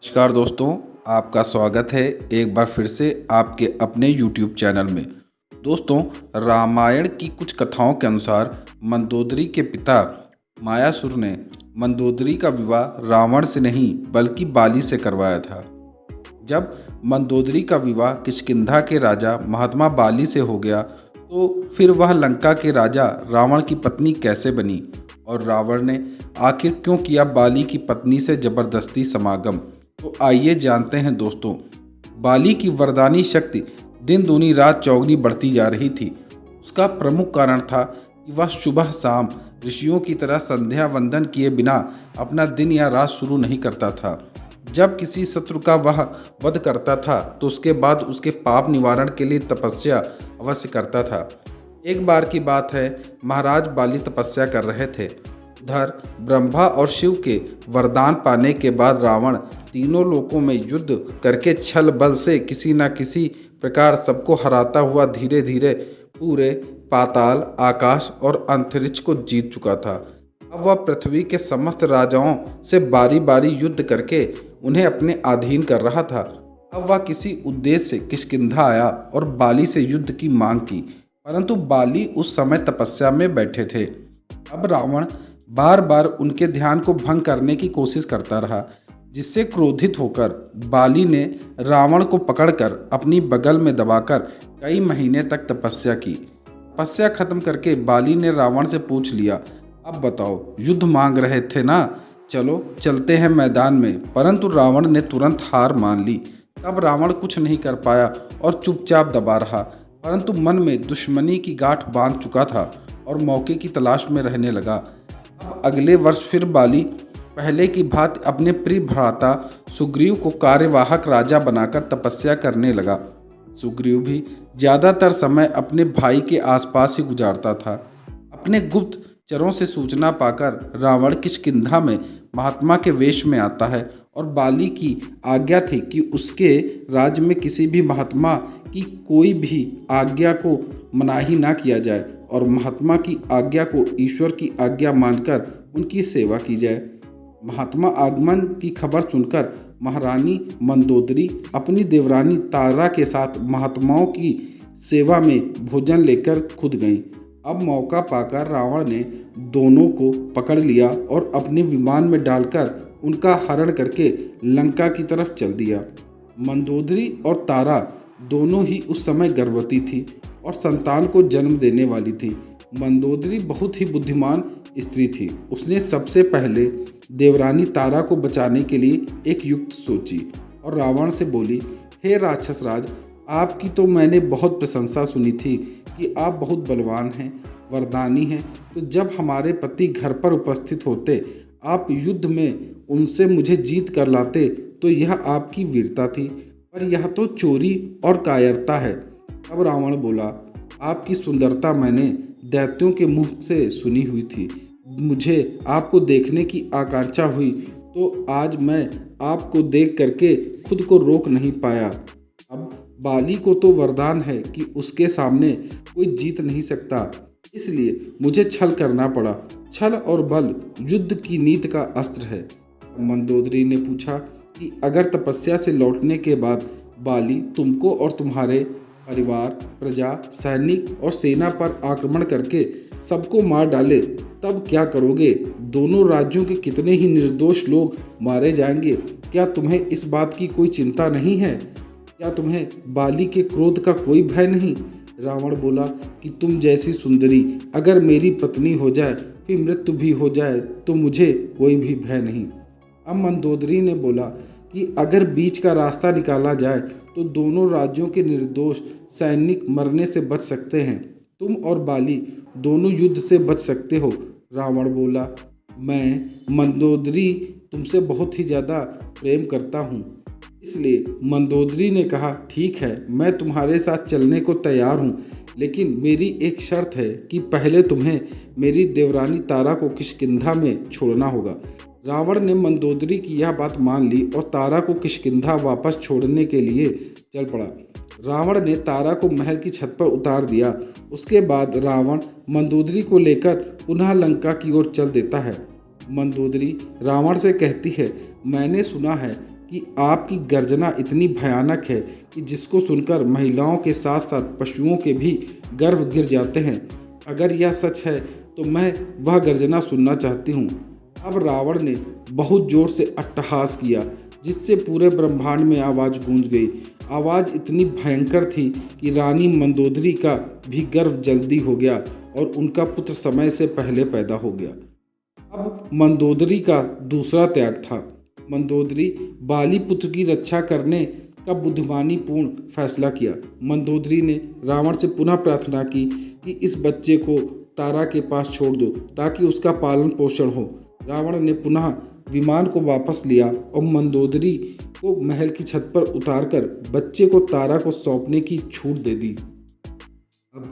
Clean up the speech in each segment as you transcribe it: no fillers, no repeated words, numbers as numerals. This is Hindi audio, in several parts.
नमस्कार दोस्तों, आपका स्वागत है एक बार फिर से आपके अपने YouTube चैनल में। दोस्तों, रामायण की कुछ कथाओं के अनुसार मंदोदरी के पिता मायासुर ने मंदोदरी का विवाह रावण से नहीं बल्कि बाली से करवाया था। जब मंदोदरी का विवाह किष्किंधा के राजा महात्मा बाली से हो गया तो फिर वह लंका के राजा रावण की पत्नी कैसे बनी और रावण ने आखिर क्यों किया बाली की पत्नी से जबरदस्ती समागम। तो आइए जानते हैं दोस्तों। बाली की वरदानी शक्ति दिन दूनी रात चौगनी बढ़ती जा रही थी। उसका प्रमुख कारण था कि वह सुबह शाम ऋषियों की तरह संध्या वंदन किए बिना अपना दिन या रात शुरू नहीं करता था। जब किसी शत्रु का वह वध करता था तो उसके बाद उसके पाप निवारण के लिए तपस्या अवश्य करता था। एक बार की बात है, महाराज बाली तपस्या कर रहे थे। उधर ब्रह्मा और शिव के वरदान पाने के बाद रावण तीनों लोकों में युद्ध करके छल बल से किसी न किसी प्रकार सबको हराता हुआ धीरे धीरे पूरे पाताल, आकाश और अंतरिक्ष को जीत चुका था। अब वह पृथ्वी के समस्त राजाओं से बारी बारी युद्ध करके उन्हें अपने अधीन कर रहा था। अब वह किसी उद्देश्य से किष्किंधा आया और बाली से युद्ध की मांग की, परंतु बाली उस समय तपस्या में बैठे थे। अब रावण बार बार उनके ध्यान को भंग करने की कोशिश करता रहा, जिससे क्रोधित होकर बाली ने रावण को पकड़कर अपनी बगल में दबाकर कई महीने तक तपस्या की। तपस्या खत्म करके बाली ने रावण से पूछ लिया, अब बताओ, युद्ध मांग रहे थे ना, चलो चलते हैं मैदान में। परंतु रावण ने तुरंत हार मान ली। तब रावण कुछ नहीं कर पाया और चुपचाप दबा रहा, परंतु मन में दुश्मनी की गांठ बांध चुका था और मौके की तलाश में रहने लगा। अब अगले वर्ष फिर बाली पहले की भांति अपने प्रिय भ्राता सुग्रीव को कार्यवाहक राजा बनाकर तपस्या करने लगा। सुग्रीव भी ज़्यादातर समय अपने भाई के आसपास ही गुजारता था। अपने गुप्त चरों से सूचना पाकर रावण किष्किंधा में महात्मा के वेश में आता है और बाली की आज्ञा थी कि उसके राज्य में किसी भी महात्मा की कोई भी आज्ञा को मनाही ना किया जाए और महात्मा की आज्ञा को ईश्वर की आज्ञा मानकर उनकी सेवा की जाए। महात्मा आगमन की खबर सुनकर महारानी मंदोदरी अपनी देवरानी तारा के साथ महात्माओं की सेवा में भोजन लेकर खुद गईं। अब मौका पाकर रावण ने दोनों को पकड़ लिया और अपने विमान में डालकर उनका हरण करके लंका की तरफ चल दिया। मंदोदरी और तारा दोनों ही उस समय गर्भवती थी और संतान को जन्म देने वाली थी। मंदोदरी बहुत ही बुद्धिमान स्त्री थी। उसने सबसे पहले देवरानी तारा को बचाने के लिए एक युक्ति सोची और रावण से बोली, हे राक्षस राज, आपकी तो मैंने बहुत प्रशंसा सुनी थी कि आप बहुत बलवान हैं, वरदानी हैं। तो जब हमारे पति घर पर उपस्थित होते, आप युद्ध में उनसे मुझे जीत कर लाते तो यह आपकी वीरता थी, पर यह तो चोरी और कायरता है। अब रावण बोला, आपकी सुंदरता मैंने दैत्यों के मुंह से सुनी हुई थी। मुझे आपको देखने की आकांक्षा हुई तो आज मैं आपको देख करके खुद को रोक नहीं पाया। अब बाली को तो वरदान है कि उसके सामने कोई जीत नहीं सकता, इसलिए मुझे छल करना पड़ा। छल और बल युद्ध की नीति का अस्त्र है। मंदोदरी ने पूछा कि अगर तपस्या से लौटने के बाद बाली तुमको और तुम्हारे परिवार, प्रजा, सैनिक और सेना पर आक्रमण करके सबको मार डाले, तब क्या करोगे? दोनों राज्यों के कितने ही निर्दोष लोग मारे जाएंगे। क्या तुम्हें इस बात की कोई चिंता नहीं है? क्या तुम्हें बाली के क्रोध का कोई भय नहीं? रावण बोला कि तुम जैसी सुंदरी अगर मेरी पत्नी हो जाए, फिर मृत्यु भी हो जाए, तो मुझे कोई भी भय नहीं। अब मंदोदरी ने बोला कि अगर बीच का रास्ता निकाला जाए तो दोनों राज्यों के निर्दोष सैनिक मरने से बच सकते हैं। तुम और बाली दोनों युद्ध से बच सकते हो। रावण बोला, मैं मंदोदरी तुमसे बहुत ही ज़्यादा प्रेम करता हूँ। इसलिए मंदोदरी ने कहा, ठीक है, मैं तुम्हारे साथ चलने को तैयार हूँ, लेकिन मेरी एक शर्त है कि पहले तुम्हें मेरी देवरानी तारा को किष्किंधा में छोड़ना होगा। रावण ने मंदोदरी की यह बात मान ली और तारा को किष्किंधा वापस छोड़ने के लिए चल पड़ा। रावण ने तारा को महल की छत पर उतार दिया। उसके बाद रावण मंदोदरी को लेकर पुनः लंका की ओर चल देता है। मंदोदरी रावण से कहती है, मैंने सुना है कि आपकी गर्जना इतनी भयानक है कि जिसको सुनकर महिलाओं के साथ साथ पशुओं के भी गर्भ गिर जाते हैं। अगर यह सच है तो मैं वह गर्जना सुनना चाहती हूँ। अब रावण ने बहुत जोर से अट्टहास किया, जिससे पूरे ब्रह्मांड में आवाज़ गूंज गई। आवाज़ इतनी भयंकर थी कि रानी मंदोदरी का भी गर्भ जल्दी हो गया और उनका पुत्र समय से पहले पैदा हो गया। अब मंदोदरी का दूसरा त्याग था। मंदोदरी बाली पुत्र की रक्षा करने का बुद्धिमानीपूर्ण फैसला किया। मंदोदरी ने रावण से पुनः प्रार्थना की कि इस बच्चे को तारा के पास छोड़ दो ताकि उसका पालन पोषण हो। रावण ने पुनः विमान को वापस लिया और मंदोदरी को महल की छत पर उतारकर बच्चे को तारा को सौंपने की छूट दे दी। अब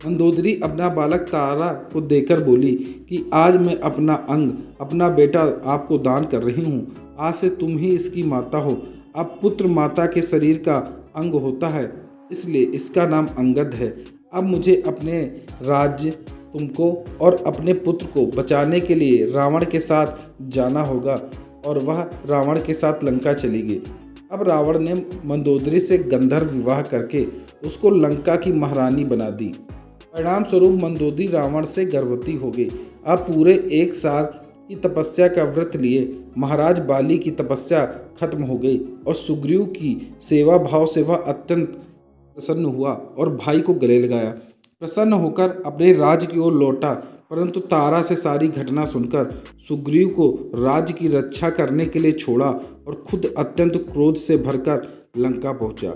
मंदोदरी अपना बालक तारा को देकर बोली कि आज मैं अपना अंग, अपना बेटा आपको दान कर रही हूँ। आज से तुम ही इसकी माता हो। अब पुत्र माता के शरीर का अंग होता है, इसलिए इसका नाम अंगद है। अब मुझे अपने राज्य, तुमको और अपने पुत्र को बचाने के लिए रावण के साथ जाना होगा। और वह रावण के साथ लंका चली गई। अब रावण ने मंदोदरी से गंधर्व विवाह करके उसको लंका की महारानी बना दी। परिणाम स्वरूप मंदोदरी रावण से गर्भवती हो गई। अब पूरे 1 साल की तपस्या का व्रत लिए महाराज बाली की तपस्या खत्म हो गई और सुग्रीव की सेवा भाव से वह अत्यंत प्रसन्न हुआ और भाई को गले लगाया। प्रसन्न होकर अपने राज्य की ओर लौटा, परंतु तारा से सारी घटना सुनकर सुग्रीव को राज्य की रक्षा करने के लिए छोड़ा और खुद अत्यंत क्रोध से भरकर लंका पहुंचा।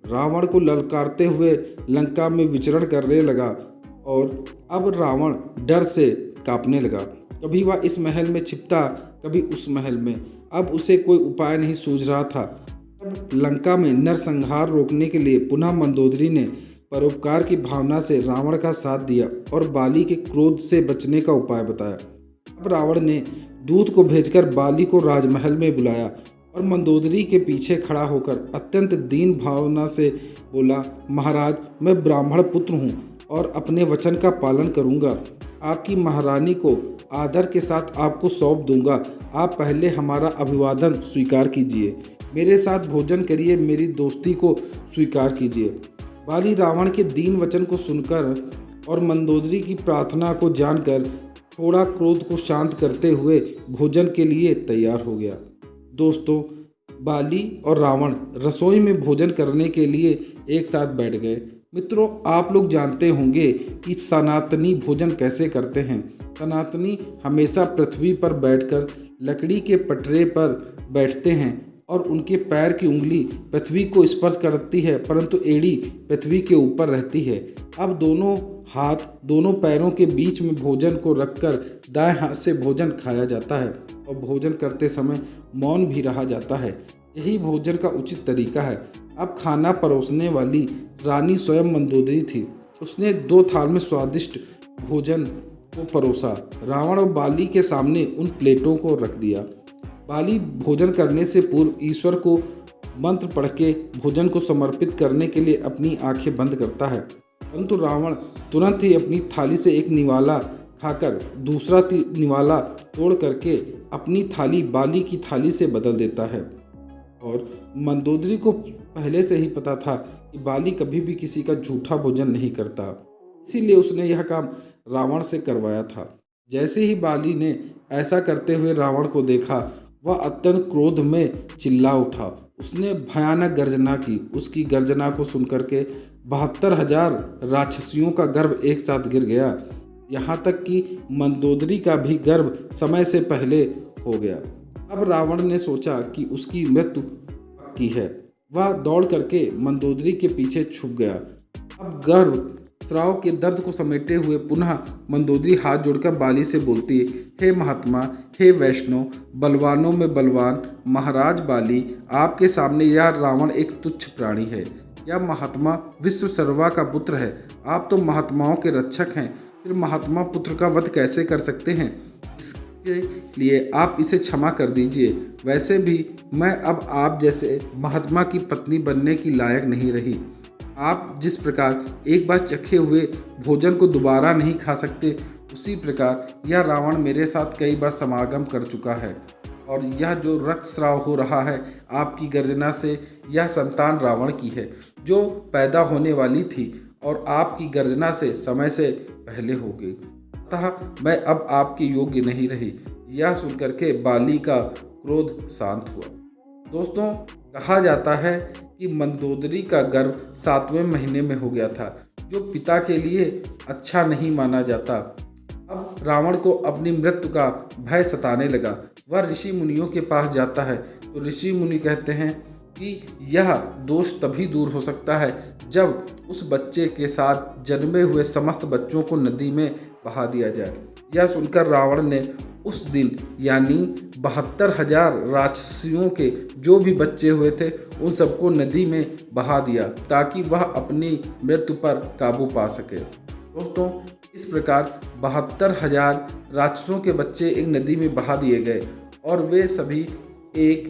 रावण को ललकारते हुए लंका में विचरण करने लगा और अब रावण डर से कांपने लगा। कभी वह इस महल में छिपता, कभी उस महल में। अब उसे कोई उपाय नहीं सूझ रहा था। अब लंका में नरसंहार रोकने के लिए पुनः मंदोदरी ने परोपकार की भावना से रावण का साथ दिया और बाली के क्रोध से बचने का उपाय बताया। अब रावण ने दूत को भेजकर बाली को राजमहल में बुलाया और मंदोदरी के पीछे खड़ा होकर अत्यंत दीन भावना से बोला, महाराज, मैं ब्राह्मण पुत्र हूँ और अपने वचन का पालन करूँगा। आपकी महारानी को आदर के साथ आपको सौंप दूंगा। आप पहले हमारा अभिवादन स्वीकार कीजिए, मेरे साथ भोजन करिए, मेरी दोस्ती को स्वीकार कीजिए। बाली रावण के दीन वचन को सुनकर और मंदोदरी की प्रार्थना को जानकर थोड़ा क्रोध को शांत करते हुए भोजन के लिए तैयार हो गया। दोस्तों, बाली और रावण रसोई में भोजन करने के लिए एक साथ बैठ गए। मित्रों, आप लोग जानते होंगे कि सनातनी भोजन कैसे करते हैं। सनातनी हमेशा पृथ्वी पर बैठकर लकड़ी के पटरे पर बैठते हैं और उनके पैर की उंगली पृथ्वी को स्पर्श करती है, परंतु एड़ी पृथ्वी के ऊपर रहती है। अब दोनों हाथ दोनों पैरों के बीच में भोजन को रखकर दाएं हाथ से भोजन खाया जाता है और भोजन करते समय मौन भी रहा जाता है। यही भोजन का उचित तरीका है। अब खाना परोसने वाली रानी स्वयं मंदोदरी थी। उसने 2 थाल में स्वादिष्ट भोजन को परोसा। रावण और बाली के सामने उन प्लेटों को रख दिया। बाली भोजन करने से पूर्व ईश्वर को मंत्र पढ़ के भोजन को समर्पित करने के लिए अपनी आंखें बंद करता है, परंतु रावण तुरंत ही अपनी थाली से एक निवाला खाकर दूसरा निवाला तोड़ करके अपनी थाली बाली की थाली से बदल देता है। और मंदोदरी को पहले से ही पता था कि बाली कभी भी किसी का झूठा भोजन नहीं करता, इसीलिए उसने यह काम रावण से करवाया था। जैसे ही बाली ने ऐसा करते हुए रावण को देखा, वह अत्यंत क्रोध में चिल्ला उठा। उसने भयानक गर्जना की। उसकी गर्जना को सुनकर के 72,000 राक्षसियों का गर्भ एक साथ गिर गया। यहाँ तक कि मंदोदरी का भी गर्भ समय से पहले हो गया। अब रावण ने सोचा कि उसकी मृत्यु पक्की है। वह दौड़ करके मंदोदरी के पीछे छुप गया। अब गर्भ स्राव के दर्द को समेटे हुए पुनः मंदोदरी हाथ जोड़कर बाली से बोलती है, हे महात्मा, हे वैष्णव, बलवानों में बलवान महाराज बाली, आपके सामने यह रावण एक तुच्छ प्राणी है। यह महात्मा विश्व सर्वा का पुत्र है। आप तो महात्माओं के रक्षक हैं, फिर महात्मा पुत्र का वध कैसे कर सकते हैं? इसके लिए आप इसे क्षमा कर दीजिए। वैसे भी मैं अब आप जैसे महात्मा की पत्नी बनने की लायक नहीं रही। आप जिस प्रकार एक बार चखे हुए भोजन को दोबारा नहीं खा सकते, उसी प्रकार यह रावण मेरे साथ कई बार समागम कर चुका है। और यह जो रक्तस्राव हो रहा है आपकी गर्जना से, यह संतान रावण की है जो पैदा होने वाली थी और आपकी गर्जना से समय से पहले हो गई। अतः मैं अब आपके योग्य नहीं रही। यह सुनकर के बाली का क्रोध शांत हुआ। दोस्तों, कहा जाता है कि मंदोदरी का गर्भ 7वें महीने में हो गया था, जो पिता के लिए अच्छा नहीं माना जाता। अब रावण को अपनी मृत्यु का भय सताने लगा। वह ऋषि मुनियों के पास जाता है तो ऋषि मुनि कहते हैं कि यह दोष तभी दूर हो सकता है जब उस बच्चे के साथ जन्मे हुए समस्त बच्चों को नदी में बहा दिया जाए। यह सुनकर रावण ने उस दिन यानी 72,000 राक्षसियों के जो भी बच्चे हुए थे उन सबको नदी में बहा दिया ताकि वह अपनी मृत्यु पर काबू पा सके। दोस्तों, इस प्रकार 72,000 राक्षसों के बच्चे एक नदी में बहा दिए गए और वे सभी एक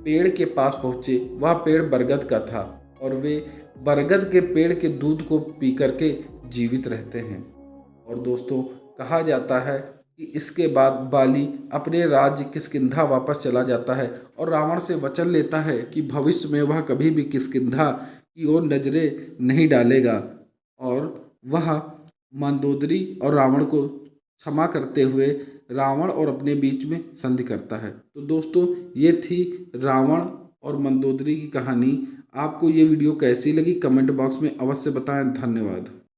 पेड़ के पास पहुँचे। वह पेड़ बरगद का था और वे बरगद के पेड़ के दूध को पी करके जीवित रहते हैं। और दोस्तों, कहा जाता है कि इसके बाद बाली अपने राज्य किष्किंधा वापस चला जाता है और रावण से वचन लेता है कि भविष्य में वह कभी भी किष्किंधा की ओर नजरें नहीं डालेगा और वह मंदोदरी और रावण को क्षमा करते हुए रावण और अपने बीच में संधि करता है। तो दोस्तों, ये थी रावण और मंदोदरी की कहानी। आपको ये वीडियो कैसी लगी कमेंट बॉक्स में अवश्य बताएं। धन्यवाद।